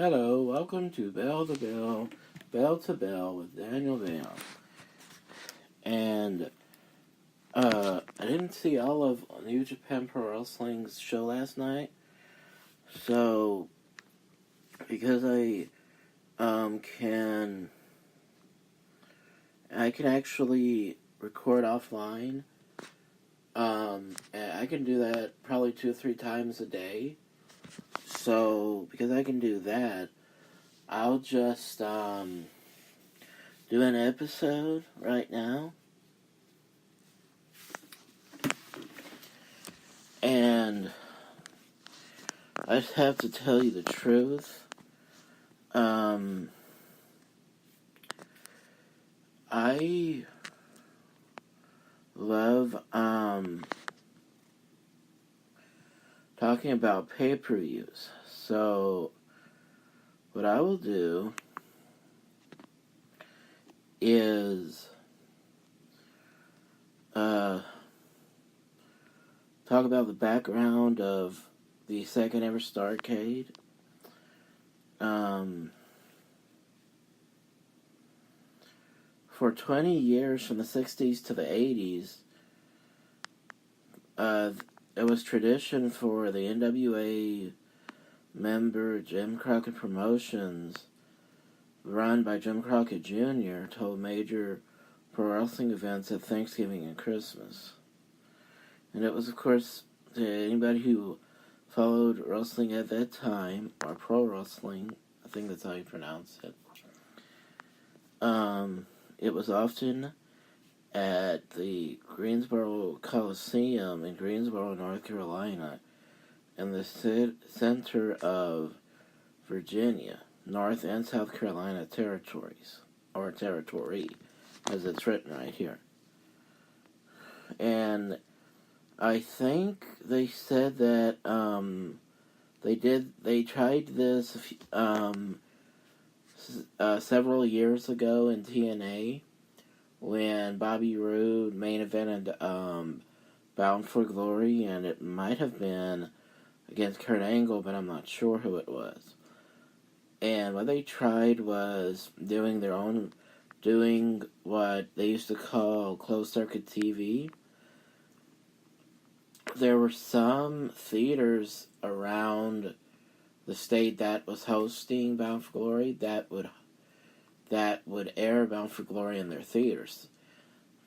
Hello, welcome to Bell to Bell with Daniel Bell. And I didn't see all of New Japan Pro Wrestling's show last night, so because I can actually record offline. And I can do that probably 2 or 3 times a day. So because I can do that, I'll just do an episode right now. And I just have to tell you the truth. I love talking about pay-per-views. So what I will do is talk about the background of the second ever Starrcade. For 20 years, from the 60s to the 80s, it was tradition for the NWA member Jim Crockett Promotions, run by Jim Crockett Jr., to hold major pro wrestling events at Thanksgiving and Christmas. And it was, of course, to anybody who followed wrestling at that time, or pro wrestling, I think that's how you pronounce it. It was often at the Greensboro Coliseum in Greensboro, North Carolina, in the center of Virginia, North and South Carolina territories, or territory, as it's written right here. And I think they said that they tried this several years ago in TNA when Bobby Roode main evented Bound for Glory, and it might have been against Kurt Angle, but I'm not sure who it was. And what they tried was doing what they used to call closed circuit TV. There were some theaters around the state that was hosting Bound for Glory that would air Bound for Glory in their theaters.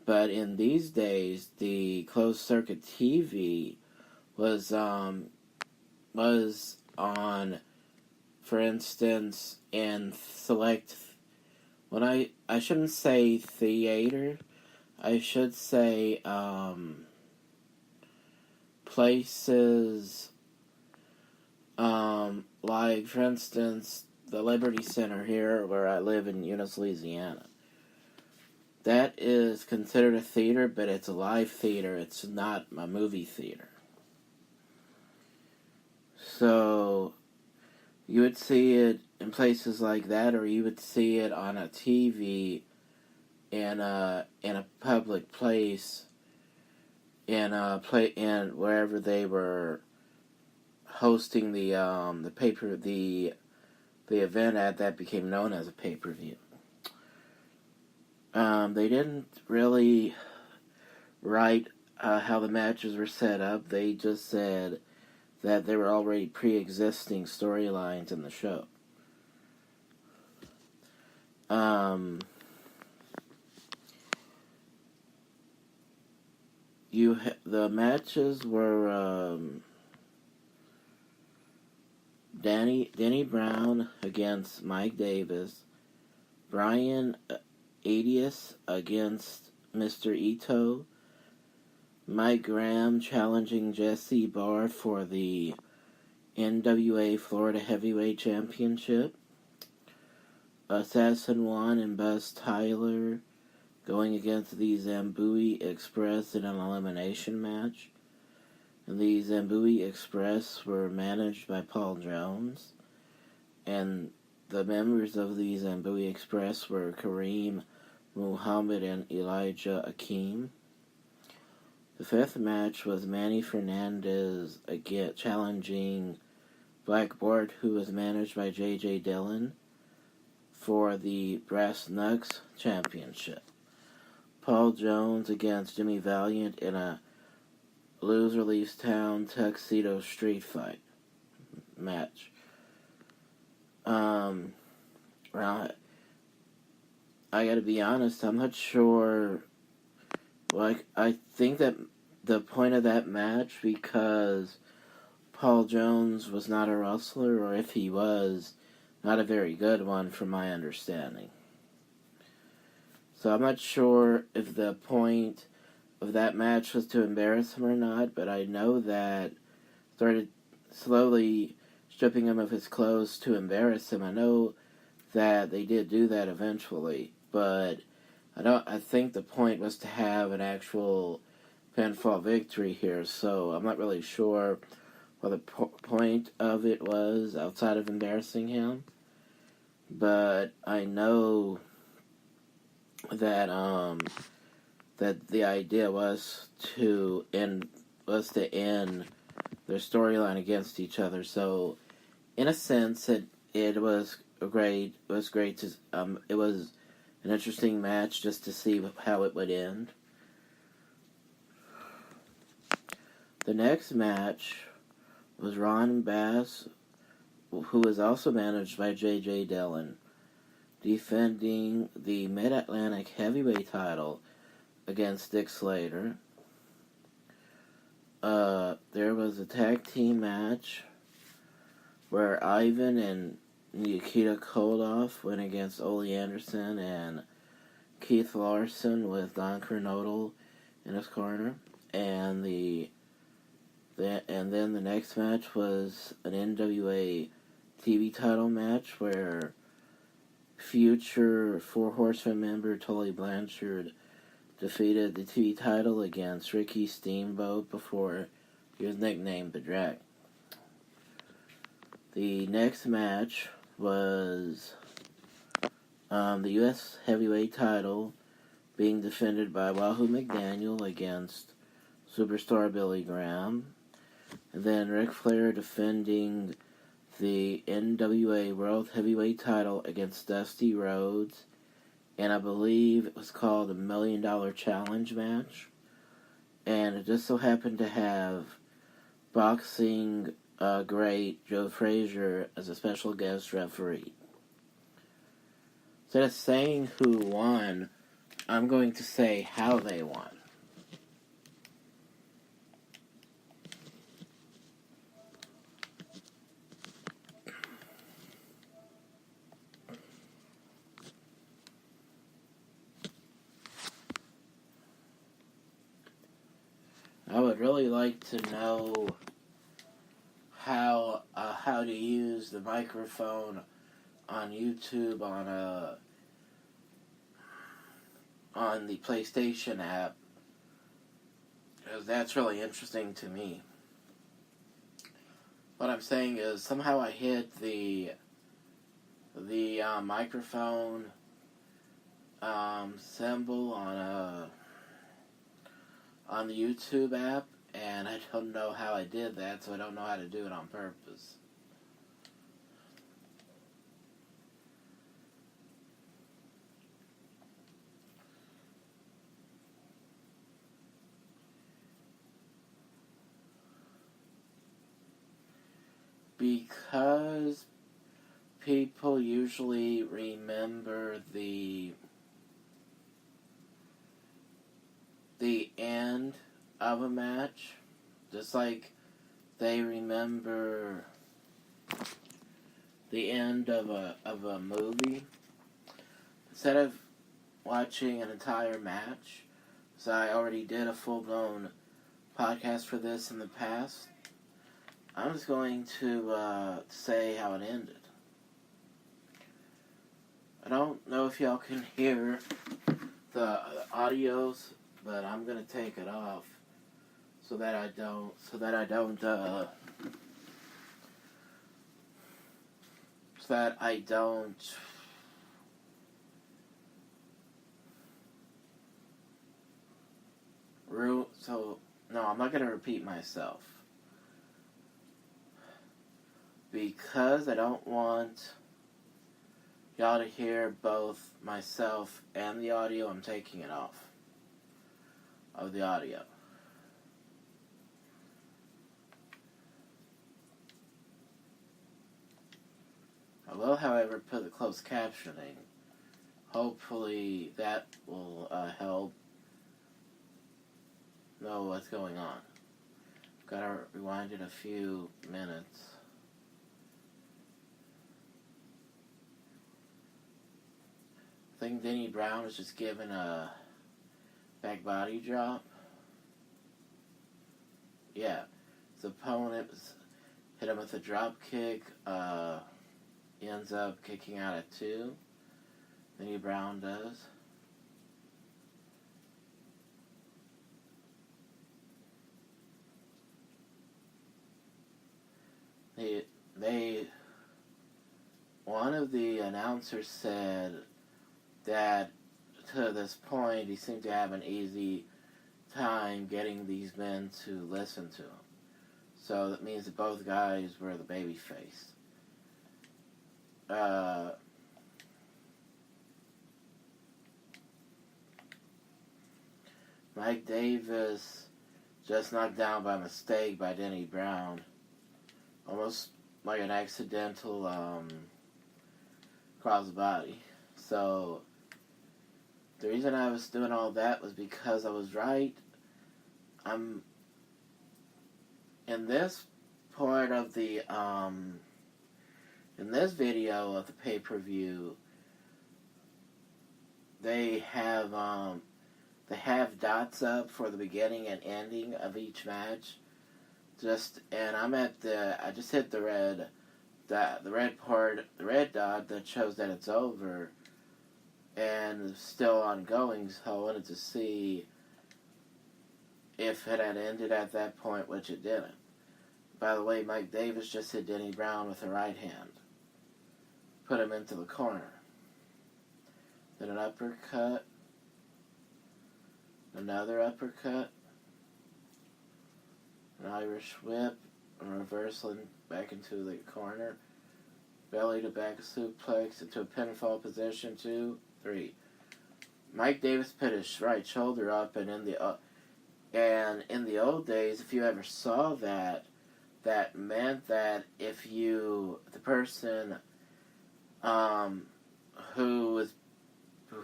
But in these days, the closed circuit TV was on, for instance, in select. When I shouldn't say theater, I should say places. Like, for instance, the Liberty Center here, where I live in Eunice, Louisiana. That is considered a theater, but it's a live theater. It's not a movie theater. So, you would see it in places like that, or you would see it on a TV in a public place, in wherever they were hosting the event at that became known as a pay-per-view. They didn't really write how the matches were set up. They just said that there were already pre-existing storylines in the show. The matches were Denny Brown against Mike Davis, Brian Adias against Mr. Ito, Mike Graham challenging Jesse Barr for the NWA Florida Heavyweight Championship, Assassin Juan and Buzz Tyler going against the Zambui Express in an elimination match. And the Zambui Express were managed by Paul Jones, and the members of the Zambui Express were Kareem Muhammad and Elijah Akeem. The fifth match was Manny Fernandez again challenging Blackboard, who was managed by J.J. Dillon, for the Brass Knucks Championship. Paul Jones against Jimmy Valiant in a Loser-Leaves Town Tuxedo Street Fight match. Well, I gotta be honest, I'm not sure. Like, I think that the point of that match, because Paul Jones was not a wrestler, or if he was, not a very good one from my understanding. So I'm not sure if the point of that match was to embarrass him or not, but I know that started slowly stripping him of his clothes to embarrass him. I know that they did do that eventually, but I think the point was to have an actual pinfall victory here, so I'm not really sure what the point of it was outside of embarrassing him. But I know that that the idea was to end their storyline against each other. So in a sense, it was great. It was great to it was an interesting match just to see how it would end. The next match was Ron Bass, who was also managed by J.J. Dillon, defending the Mid-Atlantic Heavyweight title against Dick Slater. There was a tag team match where Ivan and Nikita Koloff went against Ole Anderson and Keith Larson with Don Kernodle in his corner. And then the next match was an NWA TV title match where future Four Horsemen member Tully Blanchard defeated the TV title against Ricky Steamboat before he was nicknamed the Drac. The next match was the U.S. Heavyweight title being defended by Wahoo McDaniel against Superstar Billy Graham. And then Ric Flair defending the NWA World Heavyweight title against Dusty Rhodes. And I believe it was called the $1 Million Challenge match. And it just so happened to have boxing great Joe Frazier as a special guest referee. Instead of saying who won, I'm going to say how they won. I would really like to know how to use the microphone on YouTube on the PlayStation app, because that's really interesting to me. What I'm saying is somehow I hit the microphone symbol on the YouTube app, and I don't know how I did that, so I don't know how to do it on purpose. Because people usually remember the end of a match, just like they remember the end of a movie. Instead of watching an entire match, so I already did a full-blown podcast for this in the past, I'm just going to say how it ended. I don't know if y'all can hear the audios, but I'm gonna take it off so that I don't no, I'm not gonna repeat myself. because I don't want y'all to hear both myself and the audio, I'm taking it off of the audio. I will, however, put the closed captioning. Hopefully that will help know what's going on. Gotta rewind it a few minutes. I think Denny Brown was just given a back body drop. Yeah. His opponent hit him with a drop kick. He ends up kicking out at 2. Denny Brown does. One of the announcers said that to this point he seemed to have an easy time getting these men to listen to him. So that means that both guys were the babyface. Mike Davis just knocked down by mistake by Denny Brown. Almost like an accidental crossbody. So the reason I was doing all that was because I was right. In this part of the in this video of the pay-per-view, they have dots up for the beginning and ending of each match. And I just hit the red dot that shows that it's over and it's still ongoing, so I wanted to see if it had ended at that point, which it didn't. By the way, Mike Davis just hit Denny Brown with a right hand. Put him into the corner. Then an uppercut. Another uppercut. An Irish whip. A reversal back into the corner. Belly to back suplex into a pinfall position. 2, 3. Mike Davis put his right shoulder up, and in the old days, if you ever saw that, that meant that if the person who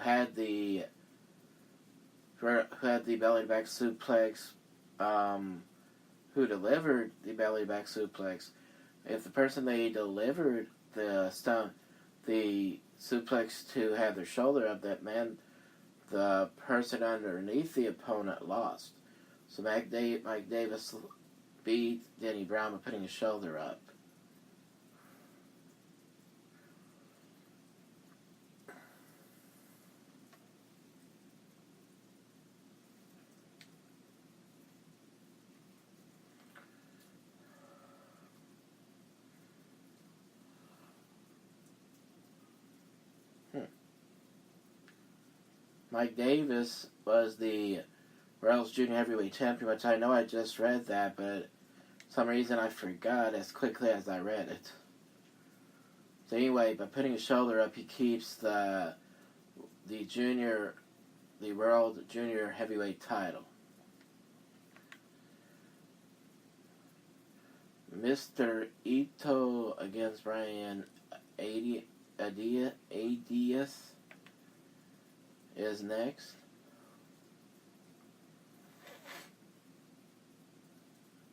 had the belly to back suplex, who delivered the belly to back suplex, if the person they delivered the suplex to have their shoulder up, that meant the person underneath the opponent lost. So Mike Davis beat Denny Brown by putting his shoulder up. Mike Davis was the World's Junior Heavyweight Champion, which I know I just read that, but for some reason I forgot as quickly as I read it. So anyway, by putting his shoulder up, he keeps the World Junior Heavyweight title. Mr. Ito against Brian Adias is next.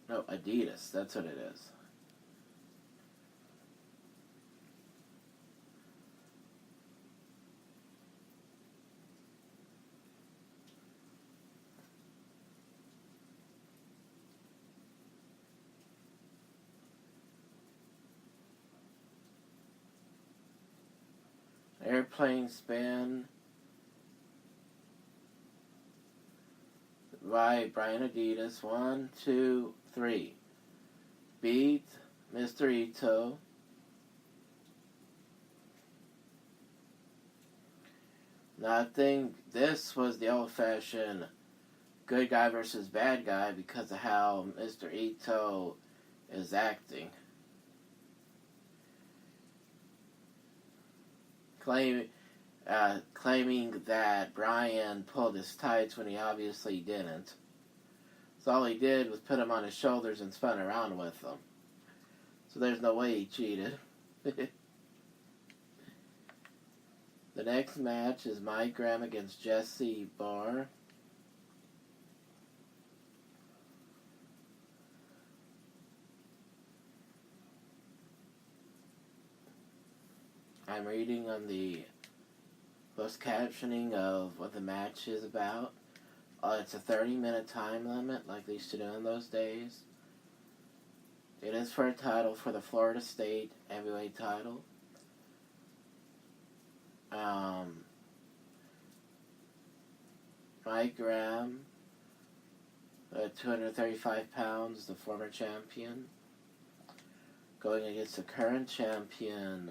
No, Adidas, that's what it is. Airplane spin by Brian Adias. 1, 2, 3. Beat Mr. Ito. Now I think this was the old-fashioned good guy versus bad guy because of how Mr. Ito is acting. claiming that Bryan pulled his tights when he obviously didn't. So all he did was put him on his shoulders and spun around with them. So there's no way he cheated. The next match is Mike Graham against Jesse Barr. I'm reading on the closed captioning of what the match is about. It's a 30-minute time limit like they used to do in those days. It is for a title for the Florida State Heavyweight title. Mike Graham, 235 pounds, the former champion, going against the current champion,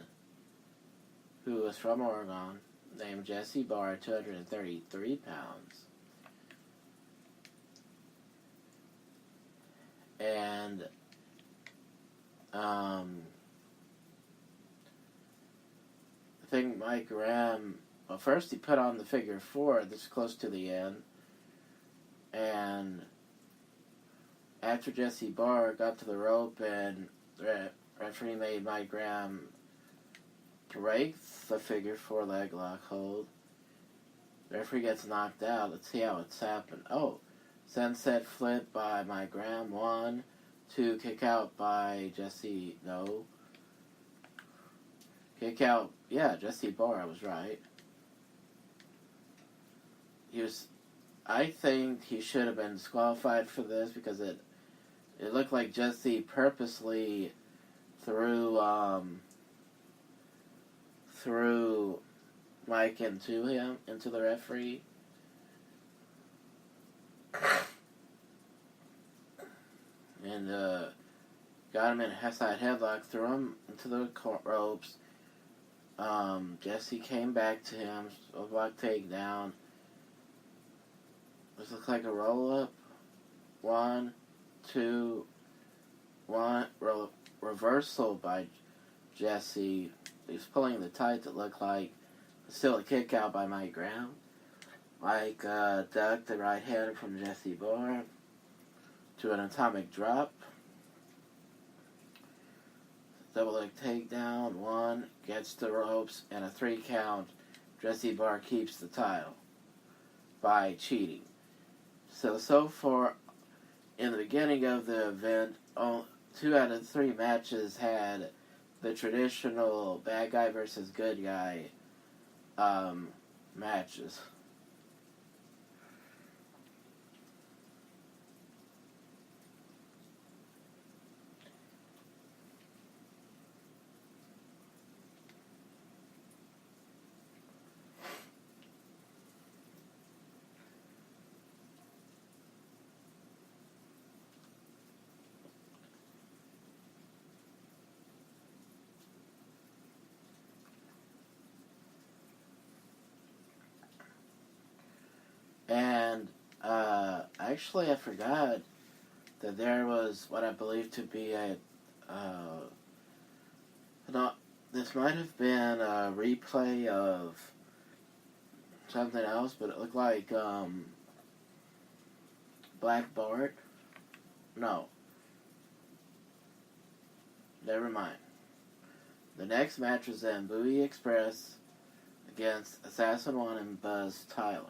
who was from Oregon, named Jesse Barr, 233 pounds. And I think Mike Graham, well, first he put on the figure four. This is close to the end. And after Jesse Barr got to the rope and the referee made Mike Graham break the figure four leg lock hold, the referee gets knocked out. Let's see how it's happened. Oh, sunset flip by Mike Graham. 1, 2, kick out by Jesse. No. Kick out. Yeah, Jesse Barr. I was right. I think he should have been disqualified for this because it looked like Jesse purposely threw Mike into the referee. And got him in a side headlock, threw him into the ropes. Jesse came back to him, a block takedown. This looks like a roll-up. 1, 2, 1. Reversal by Jesse. He's pulling the tights, it looked like. Still a kick out by Mike Graham. Mike ducked the right hand from Jesse Barr to an atomic drop. Double leg takedown. 1, gets the ropes, and a 3 count. Jesse Barr keeps the title by cheating. So far, in the beginning of the event, 2 out of 3 matches had the traditional bad guy versus good guy matches. And actually, I forgot that there was what I believe to be this might have been a replay of something else, but it looked like Black Bart. No. Never mind. The next match was then Bowie Express against Assassin One and Buzz Tyler.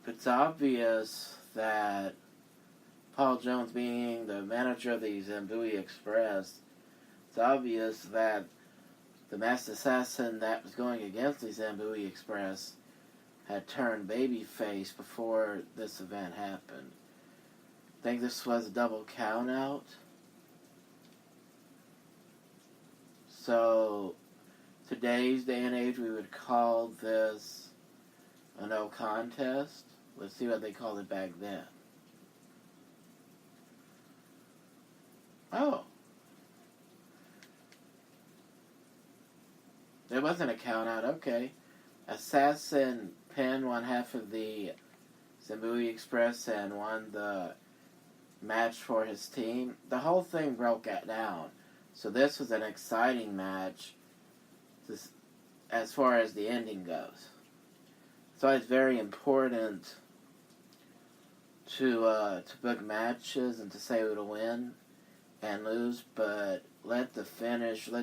It's obvious that Paul Jones, being the manager of the Zambui Express, it's obvious that the masked assassin that was going against the Zambui Express had turned babyface before this event happened. I think this was a double count out. So, today's day and age, we would call this a no contest. Let's see what they called it back then. Oh. There wasn't a count out, okay. Assassin pinned one half of the Zambui Express and won the match for his team, the whole thing broke down. So this was an exciting match as far as the ending goes. So it's very important to book matches and to say who to win and lose, but let the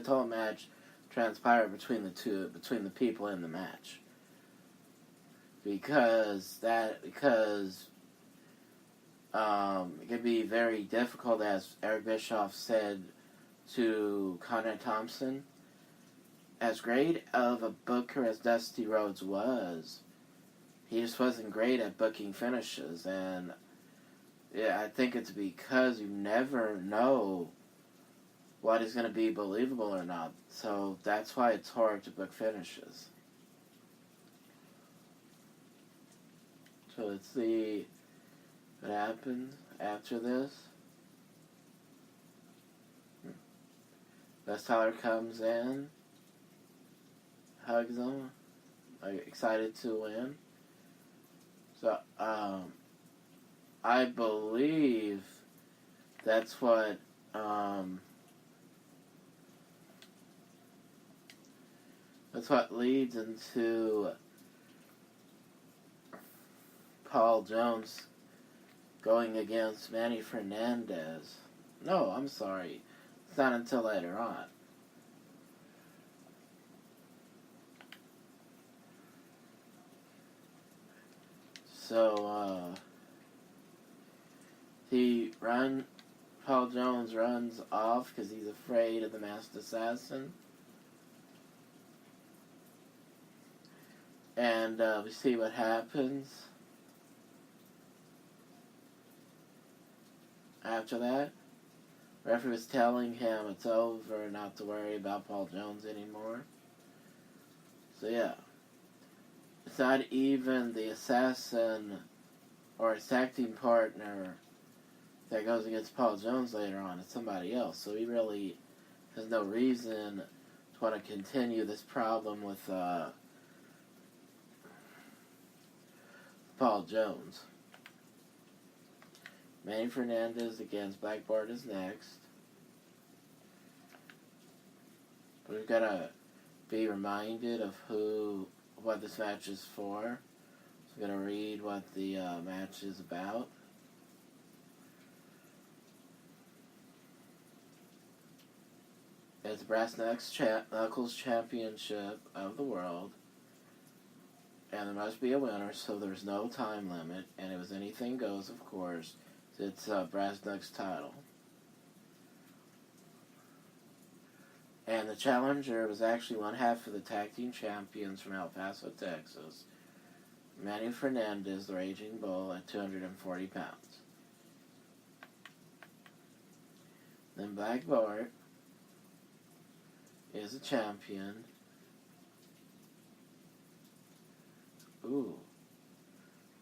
whole match transpire between the people in the match. Because it can be very difficult, as Eric Bischoff said to Conrad Thompson. As great of a booker as Dusty Rhodes was, he just wasn't great at booking finishes, and yeah, I think it's because you never know what is going to be believable or not. So that's why it's hard to book finishes. So let's see what happens after this. Best Tyler comes in, hugs him, excited to win. So, I believe that's what leads into Paul Jones going against Manny Fernandez. No, I'm sorry. It's not until later on. So, Paul Jones runs off because he's afraid of the Masked Assassin. And we see what happens after that. Referee was telling him it's over, not to worry about Paul Jones anymore. So yeah. It's not even the assassin or his tag team partner that goes against Paul Jones later on. It's somebody else. So he really has no reason to want to continue this problem with Paul Jones. Manny Fernandez against Black Bart is next. But we've got to be reminded of what this match is for. So I'm going to read what the match is about. It's the Brass Knuckles Championship of the World. And there must be a winner, so there's no time limit. And it was anything goes, of course. It's Brass Knuckles title. And the challenger was actually one half of the tag team champions from El Paso, Texas, Manny Fernandez, the Raging Bull, at 240 pounds. Then Black Bart is a champion. Ooh.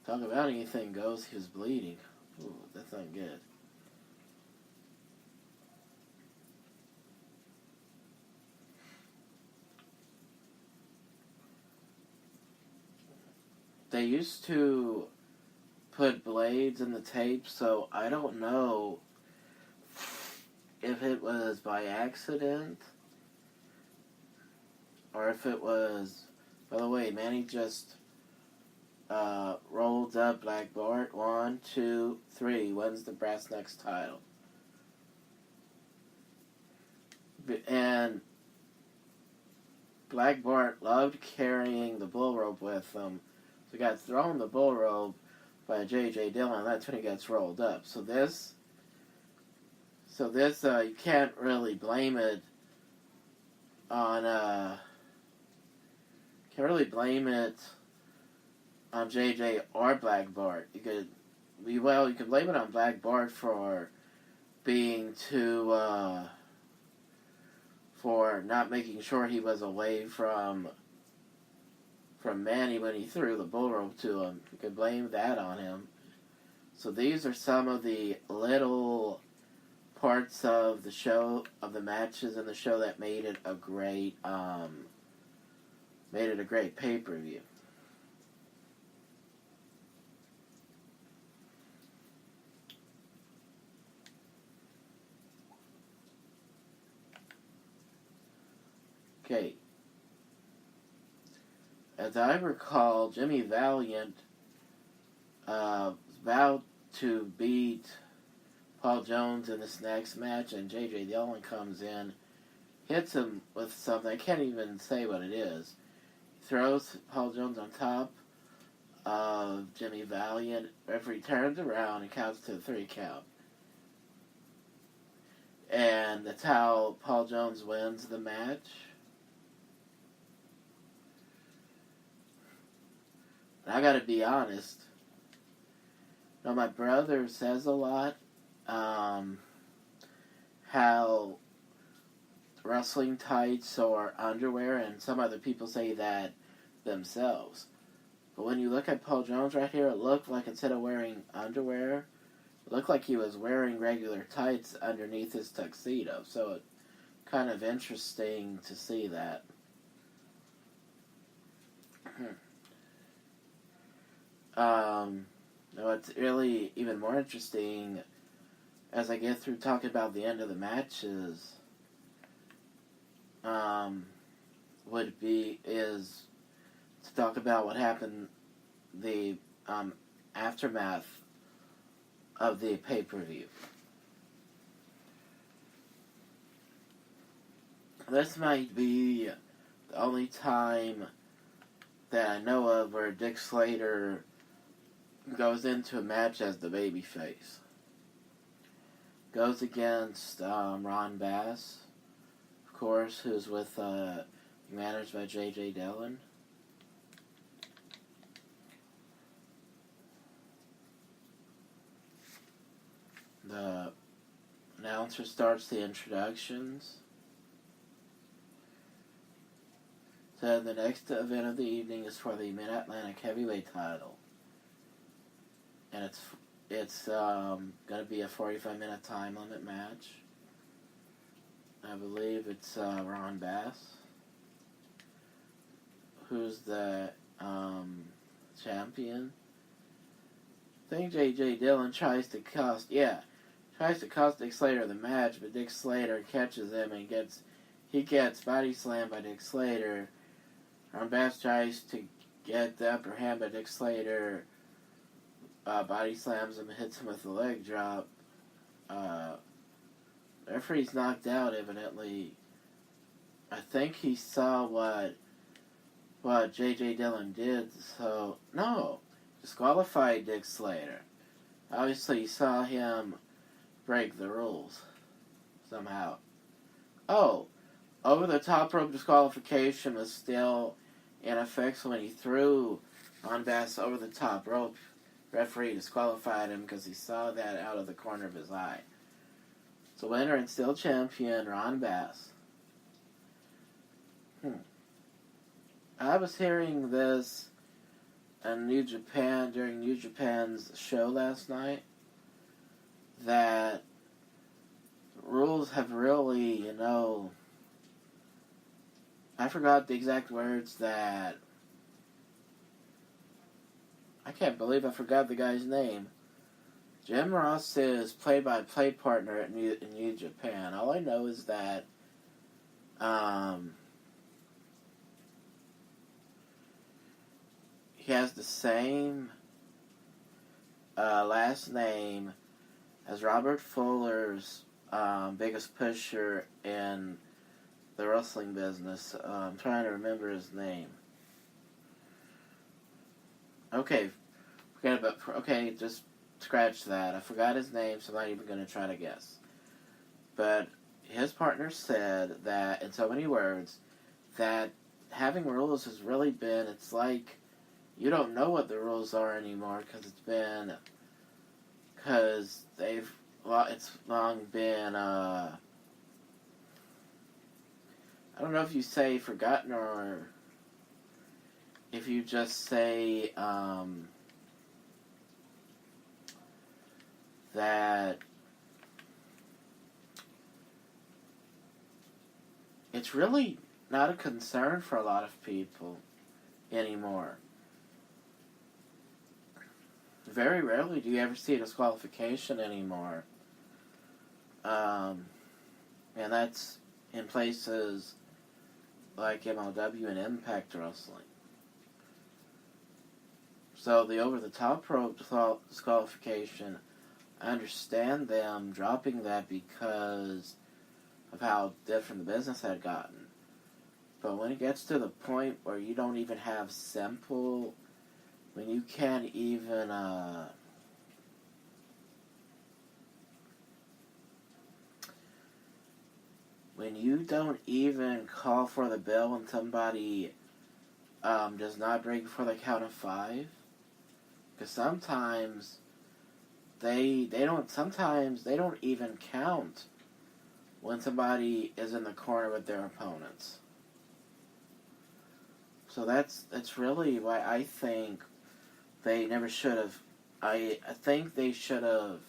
Talk about anything goes, he was bleeding. Ooh, that's not good. They used to put blades in the tape, so I don't know if it was by accident or if it was... By the way, Manny just rolled up Black Bart. 1, 2, 3. Wins the Brass Knuckles title. And Black Bart loved carrying the bull rope with him. So he got thrown the bull rope by J.J. Dillon. That's when he gets rolled up. So this, you can't really blame it on, J.J. or Black Bart. You can blame it on Black Bart for being for not making sure he was away from Manny when he threw the bull rope to him. You could blame that on him. So these are some of the little parts of the show, of the matches in the show, that made it a great pay-per-view. Okay, as I recall, Jimmy Valiant was about to beat Paul Jones in this next match, and J.J. Dillon comes in, hits him with something. I can't even say what it is. Throws Paul Jones on top of Jimmy Valiant. Referee turns around and counts to the 3 count. And that's how Paul Jones wins the match. And I gotta be honest. Now, my brother says a lot how wrestling tights or underwear, and some other people say that themselves. But when you look at Paul Jones right here, it looked like instead of wearing underwear, it looked like he was wearing regular tights underneath his tuxedo. So it's kind of interesting to see that. What's really even more interesting as I get through talking about the end of the matches is to talk about what happened, the aftermath of the pay-per-view. This might be the only time that I know of where Dick Slater goes into a match as the babyface. Goes against Ron Bass, of course, who's with managed by J.J. Dillon. The announcer starts the introductions. So the next event of the evening is for the Mid-Atlantic Heavyweight title. And it's going to be a 45-minute time limit match. I believe it's Ron Bass, who's the champion. I think J.J. Dillon tries to cost Dick Slater the match, but Dick Slater catches him and he gets body slammed by Dick Slater. Ron Bass tries to get the upper hand, but Dick Slater body slams him and hits him with a leg drop. The referee's knocked out, evidently. I think he saw what J.J. Dillon did, so no, disqualified Dick Slater. Obviously, he saw him break the rules somehow. Oh, over the top rope disqualification was still in effect when he threw Ron Bass over the top rope. Referee disqualified him because he saw that out of the corner of his eye. So winner and still champion, Ron Bass. I was hearing this in New Japan during New Japan's show last night that rules have really, I forgot the exact words that I can't believe I forgot the guy's name. Jim Ross is play-by-play partner in New Japan. All I know is that he has the same last name as Robert Fuller's biggest pusher in the wrestling business. I'm trying to remember his name. Just scratch that. I forgot his name, so I'm not even going to try to guess. But his partner said that, in so many words, that having rules has really been, it's like you don't know what the rules are anymore because it's long been, I don't know if you say forgotten or if you just say, that it's really not a concern for a lot of people anymore. Very rarely do you ever see a disqualification anymore. And that's in places like MLW and Impact Wrestling. So the over-the-top rope disqualification, I understand them dropping that because of how different the business had gotten. But when it gets to the point where you don't even have simple, when you can't even, when you don't even call for the bell and somebody does not break before the count of 5, because sometimes they don't even count when somebody is in the corner with their opponents. So that's really why I think they never should have. I think they should have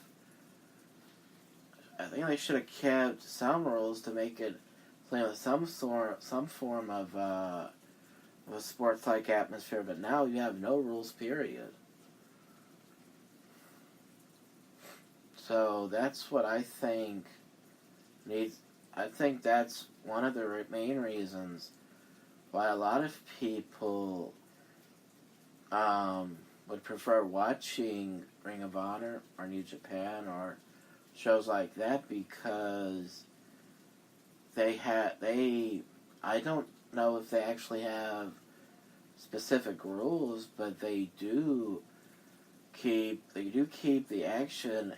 kept some rules to make it with some form of a sports-like atmosphere. But now you have no rules, period. So that's what I think needs. I think that's one of the main reasons why a lot of people would prefer watching Ring of Honor or New Japan or shows like that, because I don't know if they actually have specific rules, but they do keep the action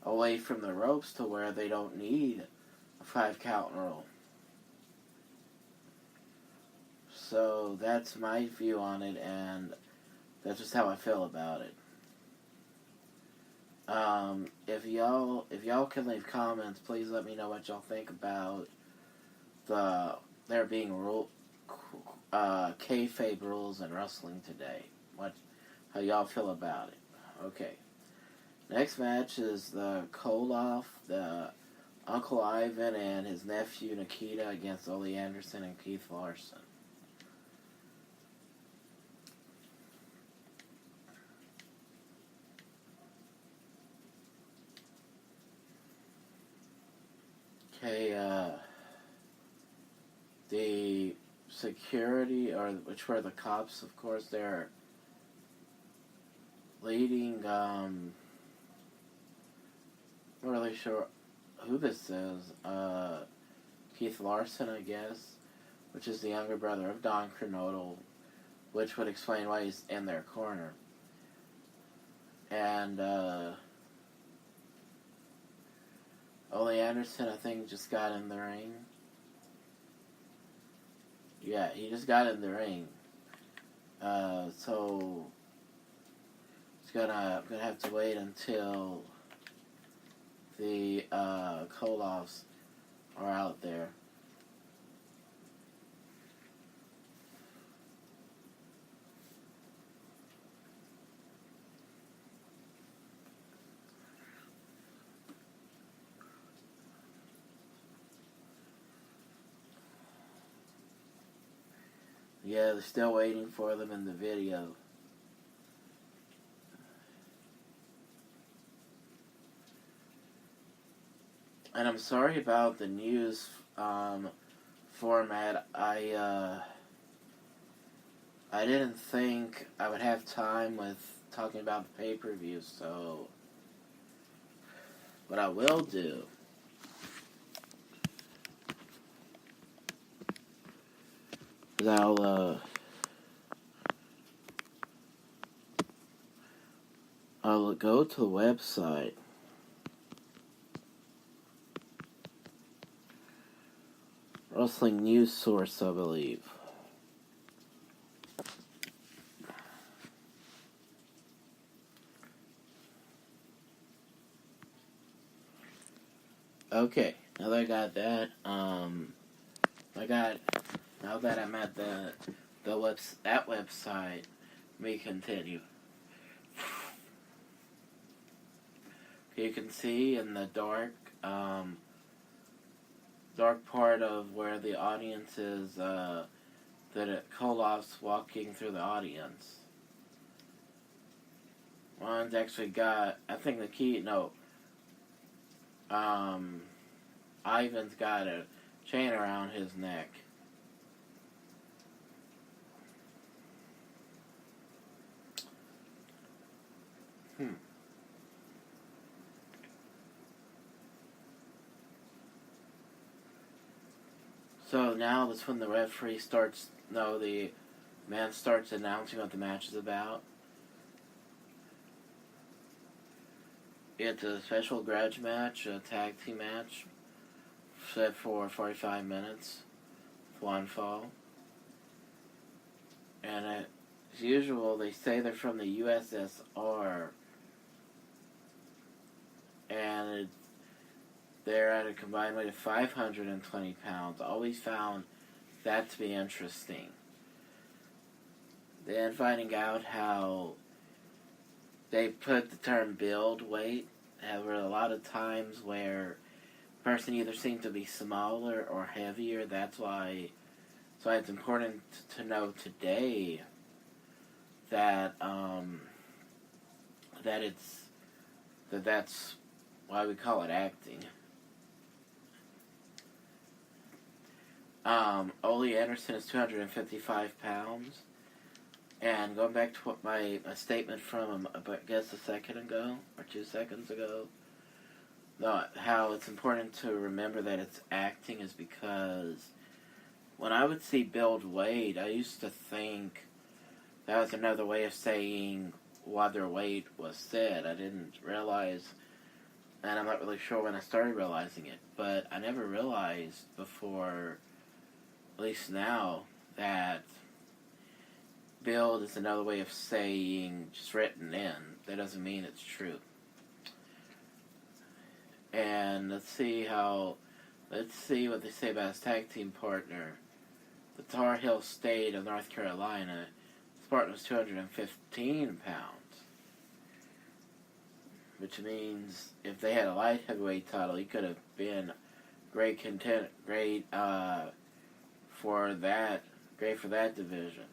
away from the ropes to where they don't need a 5 count rule. So that's my view on it, and that's just how I feel about it. If y'all can leave comments, please let me know what y'all think about there being kayfabe rules in wrestling today. How y'all feel about it? Okay. Next match is the Koloff, the Uncle Ivan and his nephew Nikita against Ole Anderson and Keith Larson. Okay, the security, which were the cops, of course, they're leading, I'm not really sure who this is, Keith Larson, I guess, which is the younger brother of Don Kernodle, which would explain why he's in their corner. And, Ole Anderson, I think, just got in the ring. Yeah, he just got in the ring. So I'm gonna have to wait until the Koloffs are out there. Yeah, they're still waiting for them in the video. And I'm sorry about the news format. I didn't think I would have time with talking about the pay-per-view, so what I will do is I'll go to the website. Wrestling News Source, I believe. Okay, now that I got that, now that I'm at that website, let me continue. You can see in the dark part of where the audience is, that Koloff's walking through the audience. One's actually got, I think Ivan's got a chain around his neck. So now that's when the referee starts. No, the man starts announcing what the match is about. It's a special grudge match, a tag team match, set for 45 minutes, with one fall. And as usual, they say they're from the USSR, and they're at a combined weight of 520 pounds. Always found that to be interesting. Then finding out how they put the term build weight. There were a lot of times where a person either seemed to be smaller or heavier. That's why it's important to know today that that's why we call it acting. Ole Anderson is 255 pounds. And going back to what my statement from, I guess, a second ago, or 2 seconds ago, how it's important to remember that it's acting is because when I would see build weight, I used to think that was another way of saying what their weight was said. I didn't realize, and I'm not really sure when I started realizing it, but I never realized before, at least now, that build is another way of saying just written in. That doesn't mean it's true. And let's see what they say about his tag team partner. The Tar Heel State of North Carolina. His partner was 215 pounds. Which means if they had a light heavyweight title, he could have been great for that division.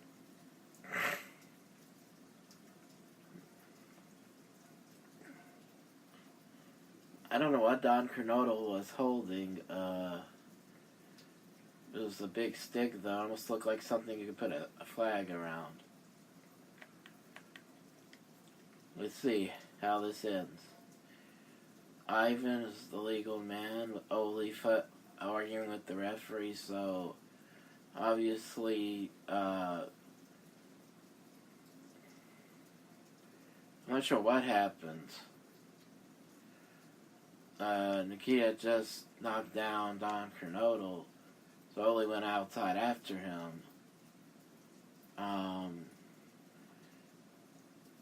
I don't know what Don Kernodle was holding. It was a big stick, though. It almost looked like something you could put a flag around. Let's see how this ends. Ivan is the legal man, with Ole arguing with the referee, so obviously, I'm not sure what happened. Nikita just knocked down Don Kernodle, so Ole went outside after him.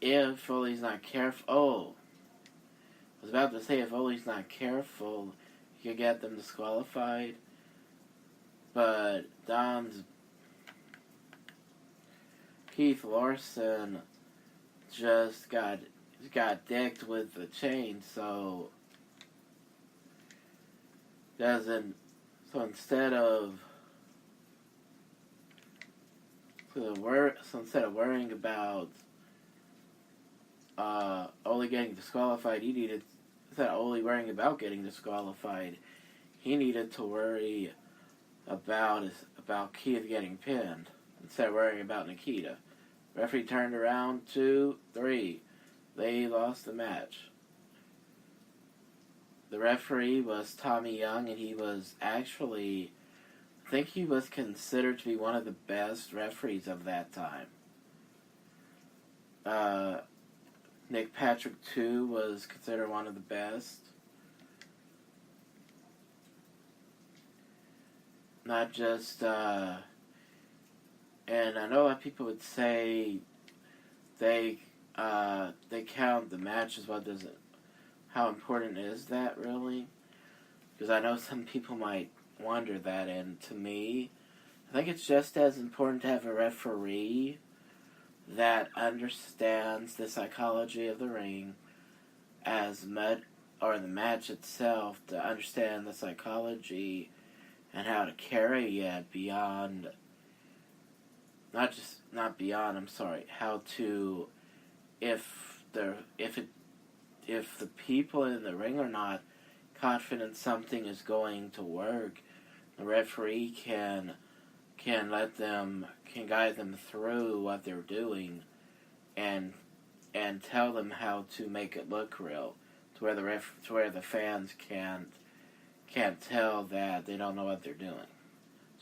If Ole's not careful... I was about to say if Ole's not careful, he could get them disqualified. But Keith Larson just got decked with the chain, so instead of worrying about Ole getting disqualified, instead of Ole worrying about getting disqualified, he needed to worry about Keith getting pinned instead of worrying about Nikita. Referee turned around, 2, 3. They lost the match. The referee was Tommy Young, and he was actually, I think he was considered to be one of the best referees of that time. Nick Patrick, too, was considered one of the best. Not just, and I know a lot of people would say they count the matches. How important is that, really? Because I know some people might wonder that, and to me, I think it's just as important to have a referee that understands the psychology of the ring as the match itself, to understand the psychology and how to carry it beyond, how to, if the people in the ring are not confident something is going to work, the referee can guide them through what they're doing, and tell them how to make it look real, to where the fans can't tell that they don't know what they're doing.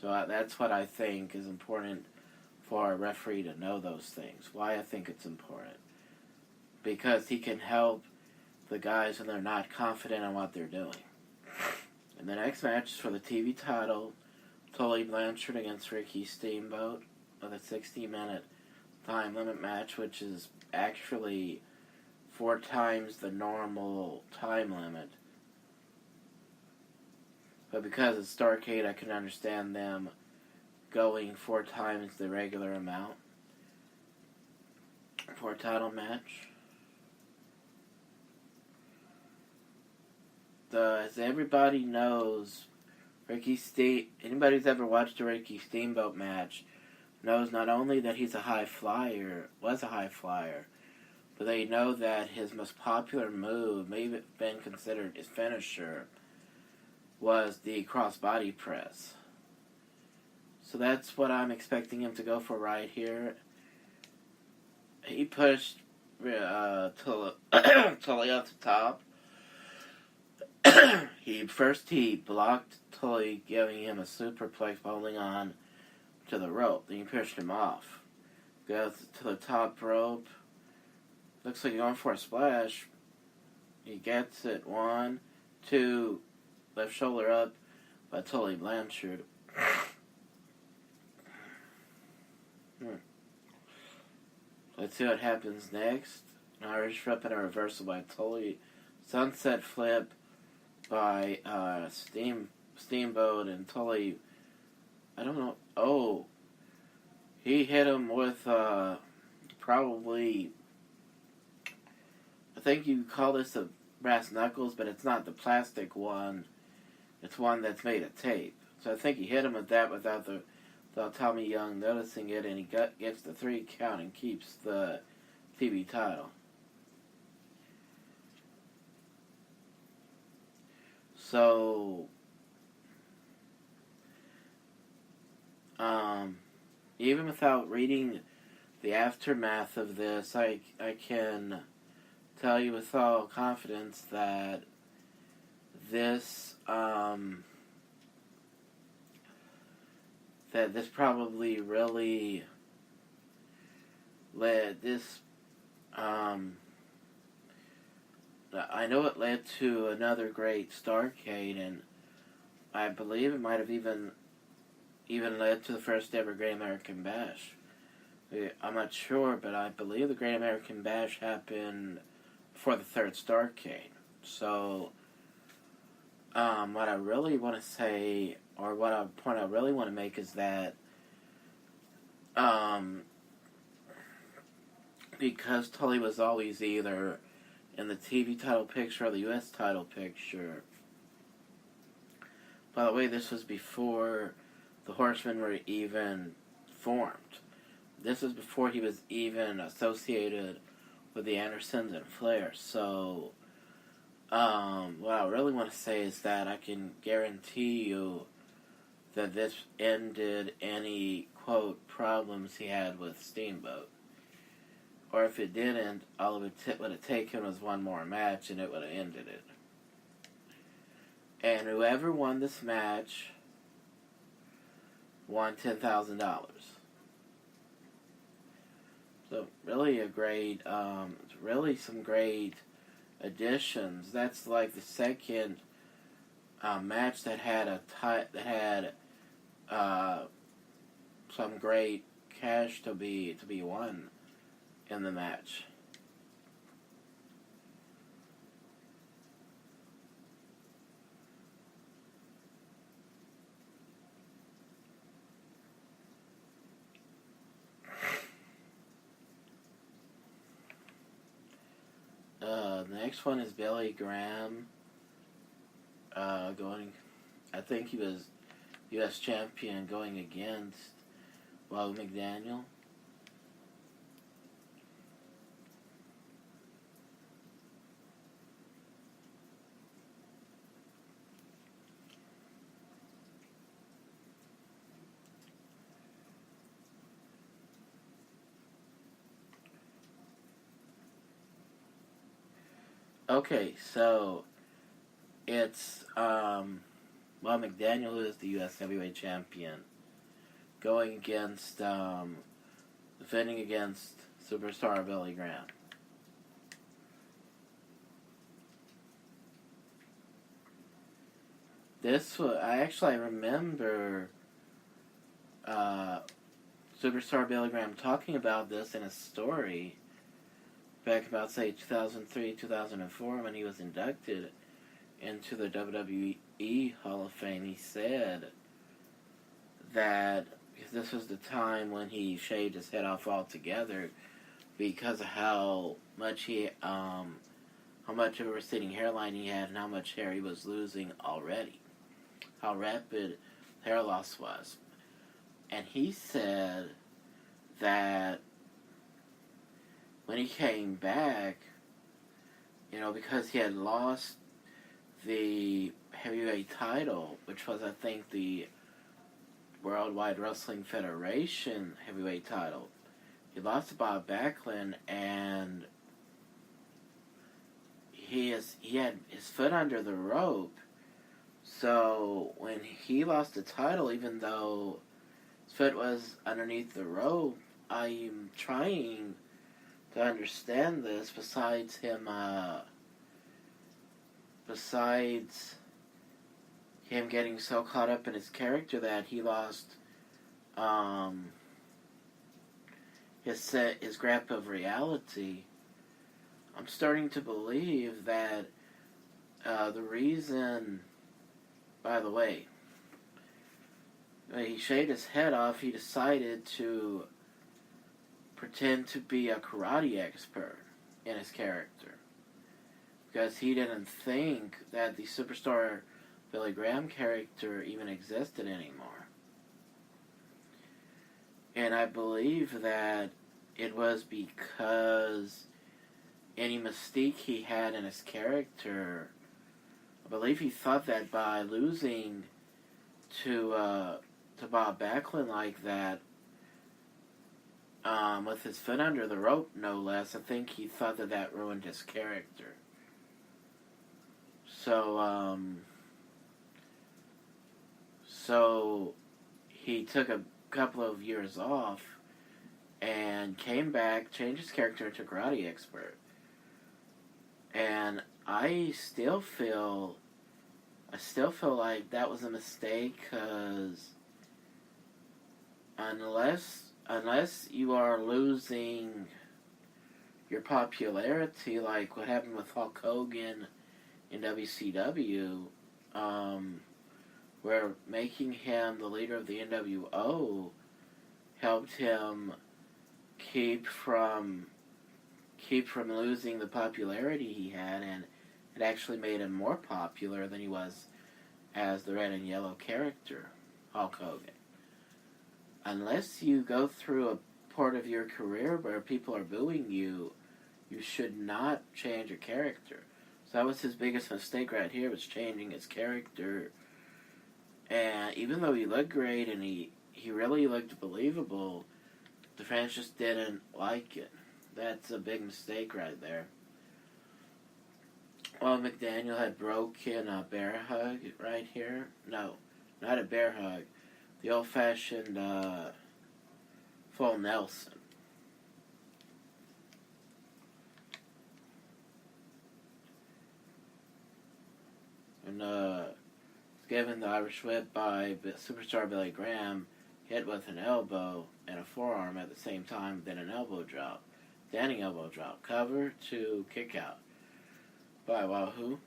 So that's what I think is important for a referee to know those things. Why I think it's important. Because he can help the guys when they're not confident in what they're doing. And the next match is for the TV title, Tully Blanchard against Ricky Steamboat, with a 60-minute time limit match, which is actually 4 times the normal time limit. But because it's Starrcade, I can understand them going 4 times the regular amount for a title match. As everybody knows, anybody who's ever watched a Ricky Steamboat match knows not only that he's was a high flyer, but they know that his most popular move, may have been considered his finisher, was the crossbody press. So that's what I'm expecting him to go for right here. He pushed Tully off the top. He blocked Tully, giving him a superplex, holding on to the rope. Then he pushed him off. Goes to the top rope. Looks like he's going for a splash. He gets it. 1, 2, left shoulder up by Tully Blanchard. Let's see what happens next. An Irish flip and a reversal by Tully. Sunset flip by Steamboat, and Tully, I don't know. Oh, he hit him with probably, I think you call this a brass knuckles, but it's not the plastic one. It's one that's made of tape. So I think he hit him with that without Tommy Young noticing it, and he gets the 3 count and keeps the TV title. So, even without reading the aftermath of this, I can tell you with all confidence that this probably really led this. I know it led to another great Starrcade, and I believe it might have even led to the first ever Great American Bash. I'm not sure, but I believe the Great American Bash happened before the third Starrcade. So, what I really want to say, or point I really want to make is that, because Tully was always either in the TV title picture or the U.S. title picture. By the way, this was before the Horsemen were even formed. This was before he was even associated with the Andersons and Flair. So, what I really want to say is that I can guarantee you that this ended any, quote, problems he had with Steamboat. Or if it didn't, all it would have taken was one more match and it would have ended it. And whoever won this match won $10,000. So really really some great additions. That's like the second match that had some great cash to be won in the match. The next one is Billy Graham. I think he was U.S. champion going against Bob McDaniel. Okay, so it's Well, McDaniel, who is the U.S. Heavyweight Champion, going against, defending against Superstar Billy Graham. This was, I remember Superstar Billy Graham talking about this in a story back about, say, 2003, 2004, when he was inducted into the WWE Hall of Fame. He said that this was the time when he shaved his head off altogether because of how much how much of a receding hairline he had and how much hair he was losing already. How rapid hair loss was. And he said that when he came back, because he had lost the heavyweight title, which was, I think, the Worldwide Wrestling Federation heavyweight title, he lost to Bob Backlund, and he had his foot under the rope. So when he lost the title, even though his foot was underneath the rope, I'm trying to understand this. Besides him getting so caught up in his character that he lost his grasp of reality, I'm starting to believe that the reason, by the way, when he shaved his head off, he decided to pretend to be a karate expert in his character, because he didn't think that the Superstar Billy Graham character even existed anymore. And I believe that it was because any mystique he had in his character, I believe he thought that by losing to Bob Backlund like that, with his foot under the rope, no less, I think he thought that ruined his character. So he took a couple of years off and came back, changed his character to karate expert. And I still feel like that was a mistake, because unless you are losing your popularity, like what happened with Hulk Hogan in WCW, where making him the leader of the NWO helped him keep from losing the popularity he had, and it actually made him more popular than he was as the red and yellow character, Hulk Hogan. Unless you go through a part of your career where people are booing you, you should not change your character. So that was his biggest mistake right here, was changing his character. And even though he looked great and he really looked believable, the fans just didn't like it. That's a big mistake right there. Well, McDaniel had broken a bear hug right here. No, not a bear hug. The old-fashioned full Nelson. And given the Irish whip by Superstar Billy Graham, hit with an elbow and a forearm at the same time, then an elbow drop. Standing elbow drop. Cover to kick out by Wahoo.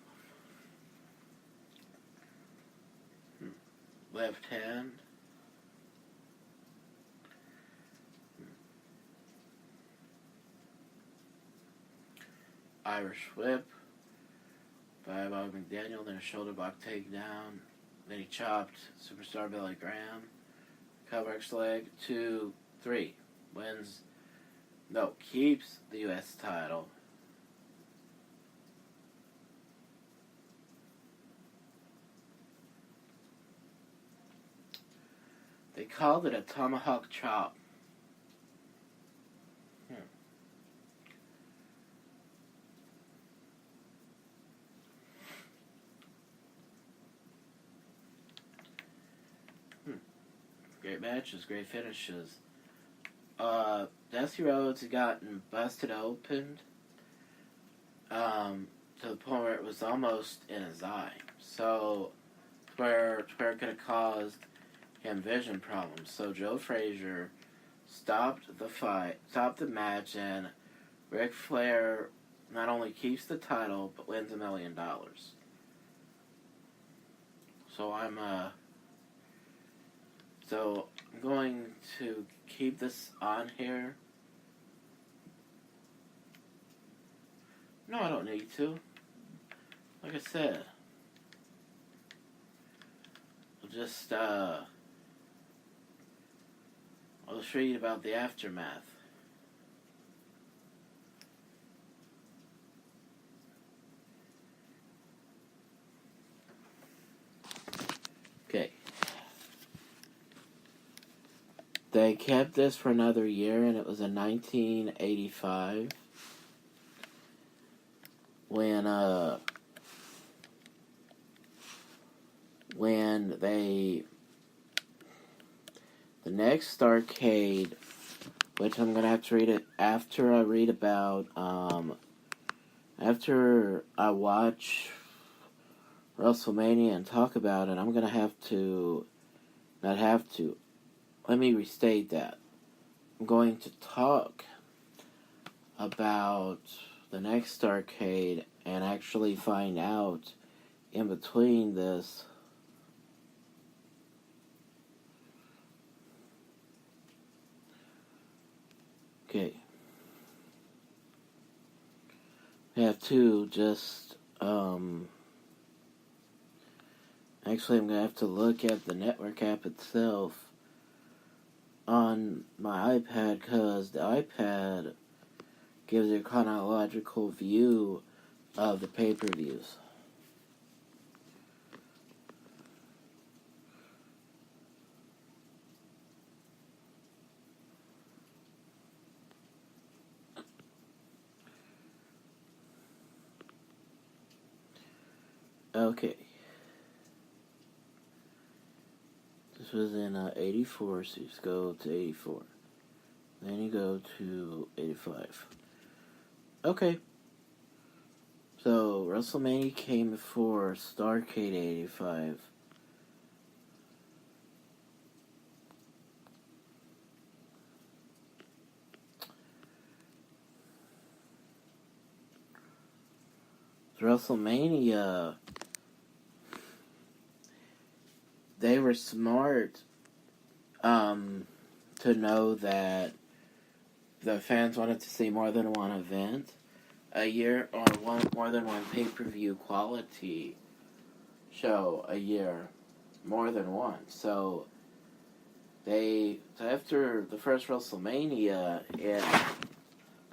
Left hand. Irish whip by Bob McDaniel, then a shoulder block takedown. Then he chopped Superstar Billy Graham. Cover X leg, 2, 3. Keeps the U.S. title. They called it a tomahawk chop. great matches, great finishes. Dusty Rhodes had gotten busted open to the point where it was almost in his eye. So, where it could have caused him vision problems. So Joe Frazier stopped the match, and Ric Flair not only keeps the title, but wins $1 million. So I'm going to keep this on here. No, I don't need to. Like I said, I'll just read about the aftermath. Okay. They kept this for another year, and it was in 1985 when the next Starrcade, which I'm gonna have to read it after I read about after I watch WrestleMania and talk about it. I'm gonna let me restate that. I'm going to talk about the next Starrcade and actually find out in between this okay. I have to just actually I'm gonna have to look at the network app itself on my iPad, because the iPad gives you a chronological view of the pay-per-views. Okay. This was in 84, so you just go to 84. Then you go to 85. Okay. So, WrestleMania came before Starrcade 85. WrestleMania, they were smart to know that the fans wanted to see more than one event a year, or more than one pay-per-view quality show a year, more than one. So after the first WrestleMania in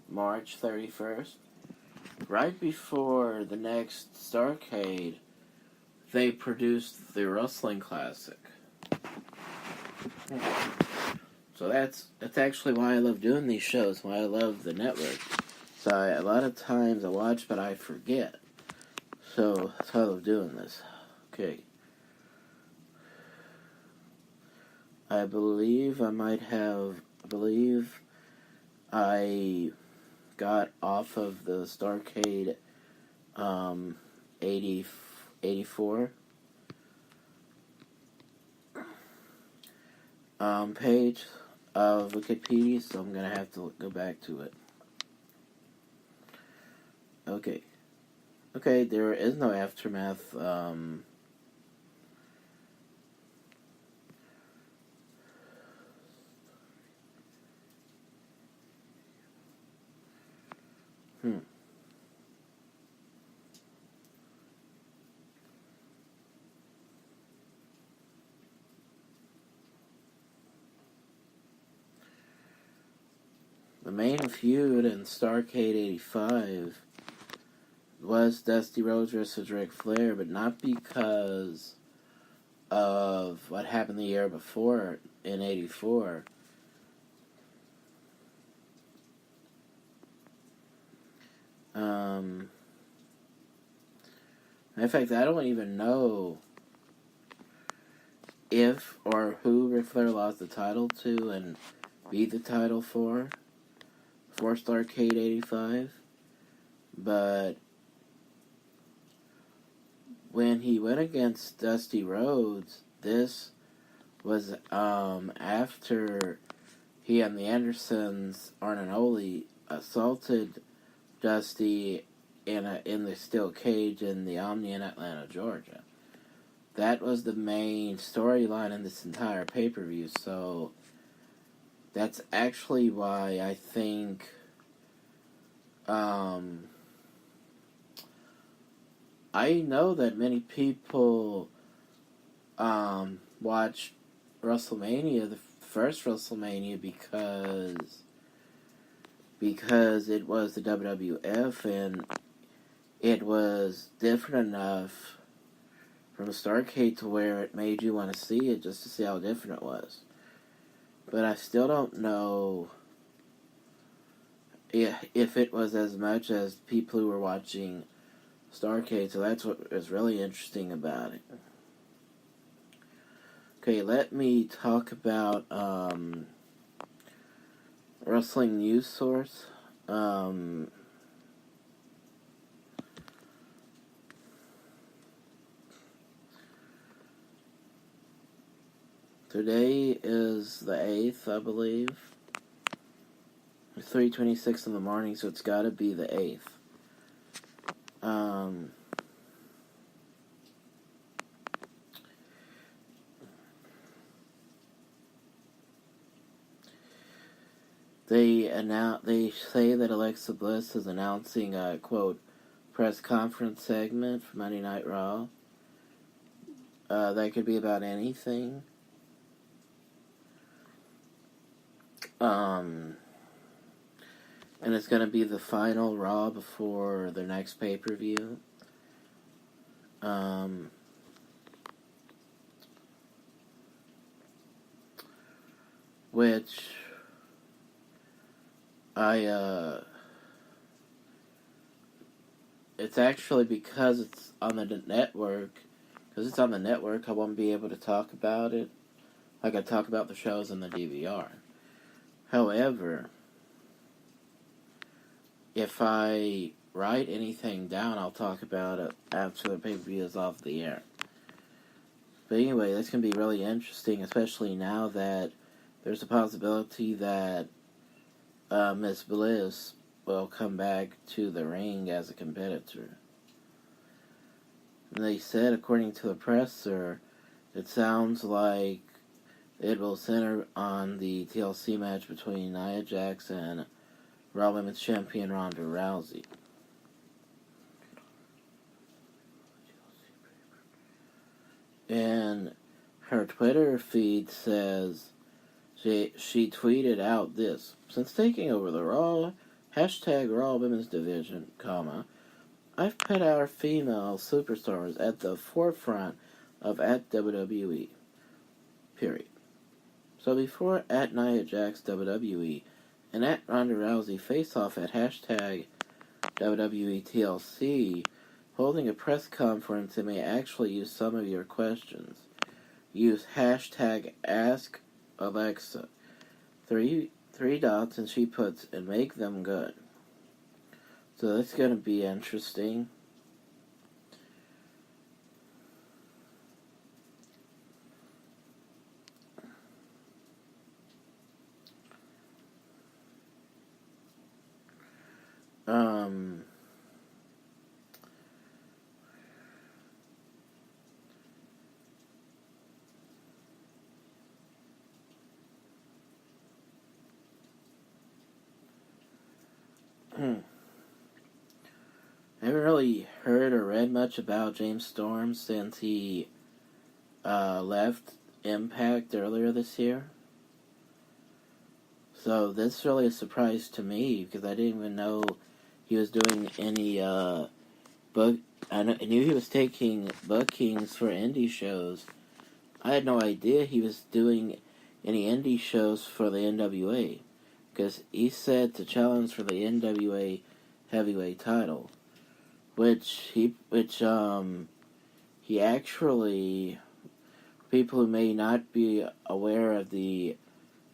March 31st, right before the next Starrcade, they produced the Wrestling Classic. So that's actually why I love doing these shows, why I love the network. So a lot of times I watch, but I forget. So that's why I love doing this. Okay. I believe I got off of the Starrcade 84 page of Wikipedia, so I'm gonna have to go back to it. Okay, there is no aftermath. The main feud in Starrcade 85 was Dusty Rhodes versus Ric Flair, but not because of what happened the year before in 84. In fact, I don't even know if or who Ric Flair lost the title to and beat the title for Starrcade 85. But when he went against Dusty Rhodes, this was after he and the Andersons, Arn and Ole, assaulted Dusty in the steel cage in the Omni in Atlanta, Georgia. That was the main storyline in this entire pay-per-view, so that's actually why I think I know that many people watched WrestleMania, the first WrestleMania, because it was the WWF and it was different enough from Starrcade to where it made you want to see it just to see how different it was. But I still don't know if it was as much as people who were watching Starrcade, so that's what is really interesting about it. Okay, let me talk about Wrestling News Source. Today is the 8th, I believe. It's 3:26 in the morning, so it's got to be the 8th. They say that Alexa Bliss is announcing a, quote, press conference segment for Monday Night Raw. That could be about anything. And it's going to be the final Raw before their next pay-per-view. Which it's actually because it's on the network. Because it's on the network, I won't be able to talk about it. Like I talk about the shows on the DVR. However, if I write anything down, I'll talk about it after the pay-per-view is off the air. But anyway, that's going to be really interesting, especially now that there's a possibility that Miss Bliss will come back to the ring as a competitor. And they said, according to the presser, it sounds like it will center on the TLC match between Nia Jax and Raw Women's Champion Ronda Rousey. And her Twitter feed says she tweeted out this: since taking over the Raw Women's Division, I've put our female superstars at the forefront of at WWE. Period. So before at Nia Jax WWE and at Ronda Rousey face off at WWE TLC, holding a press conference that may actually use some of your questions. Use hashtag Ask Alexa. Three dots and she puts and make them good. So that's going to be interesting. I haven't really heard or read much about James Storm since he left Impact earlier this year. So this is really a surprise to me because I didn't even know he was doing any book. I knew he was taking bookings for indie shows. I had no idea he was doing any indie shows for the NWA because he said to challenge for the NWA heavyweight title, which he actually people who may not be aware of the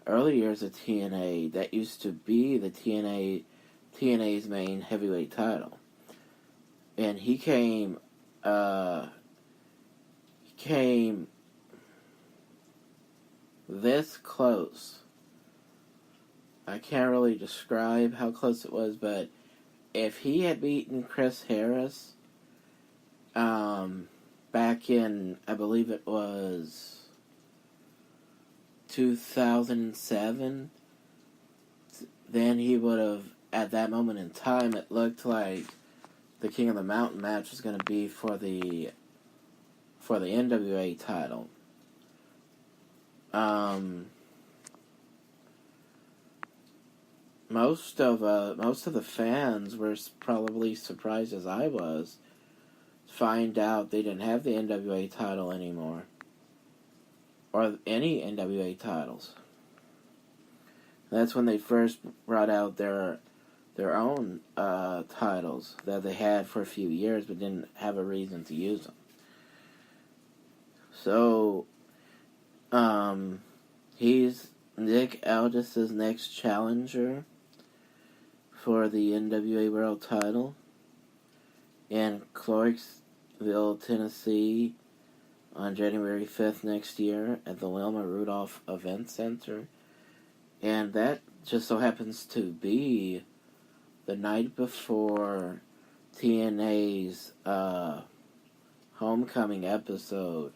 early years of TNA, that used to be the TNA's main heavyweight title. And he came this close. I can't really describe how close it was, but if he had beaten Chris Harris, back in, I believe it was 2007, then he would have, at that moment in time, it looked like the King of the Mountain match was going to be for the NWA title. Most of the fans were probably surprised, as I was, to find out they didn't have the NWA title anymore, or any NWA titles. That's when they first brought out their own titles that they had for a few years, but didn't have a reason to use them. So, he's Nick Aldis's next challenger for the NWA World title in Clarksville, Tennessee on January 5th next year at the Wilma Rudolph Event Center. And that just so happens to be the night before TNA's homecoming episode,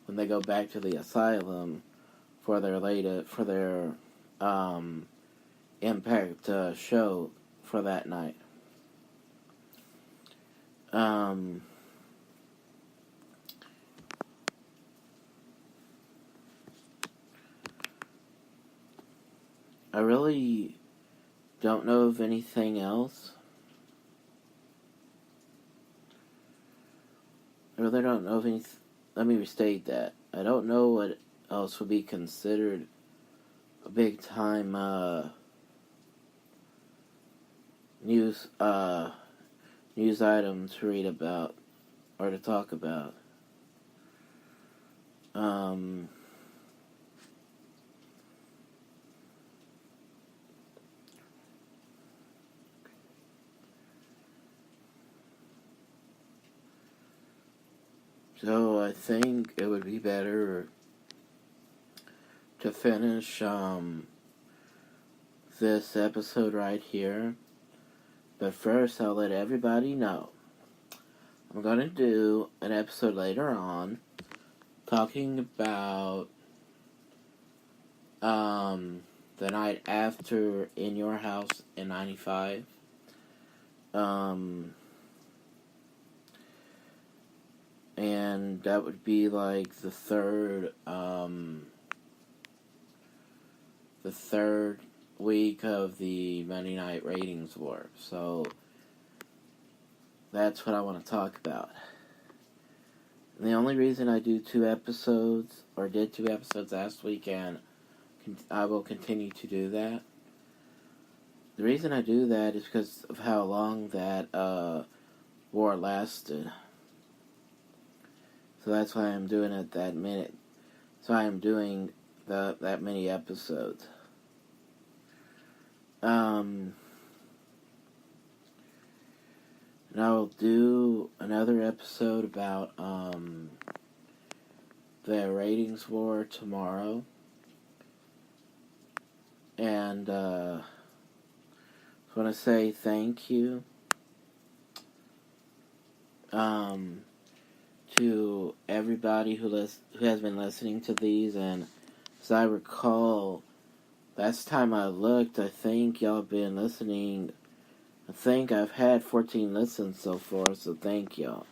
when they go back to the asylum for their Impact show for that night. I really don't know of anything else. I really don't know of anything. Let me restate that. I don't know what else would be considered a big time news item to read about or to talk about. So I think it would be better to finish this episode right here. But first, I'll let everybody know I'm going to do an episode later on talking about the night after In Your House in 95. And that would be like the third week of the Monday Night Ratings War. So that's what I want to talk about. And the only reason I do 2 episodes, or did 2 episodes last week, and I will continue to do that. The reason I do that is because of how long that war lasted. So that's why I'm doing it that minute. So I am doing that many episodes. And I'll do another episode about the ratings war tomorrow. And I want to say thank you to everybody who has been listening to these. And as I recall, last time I looked, I think y'all have been listening. I think I've had 14 listens so far, so thank y'all.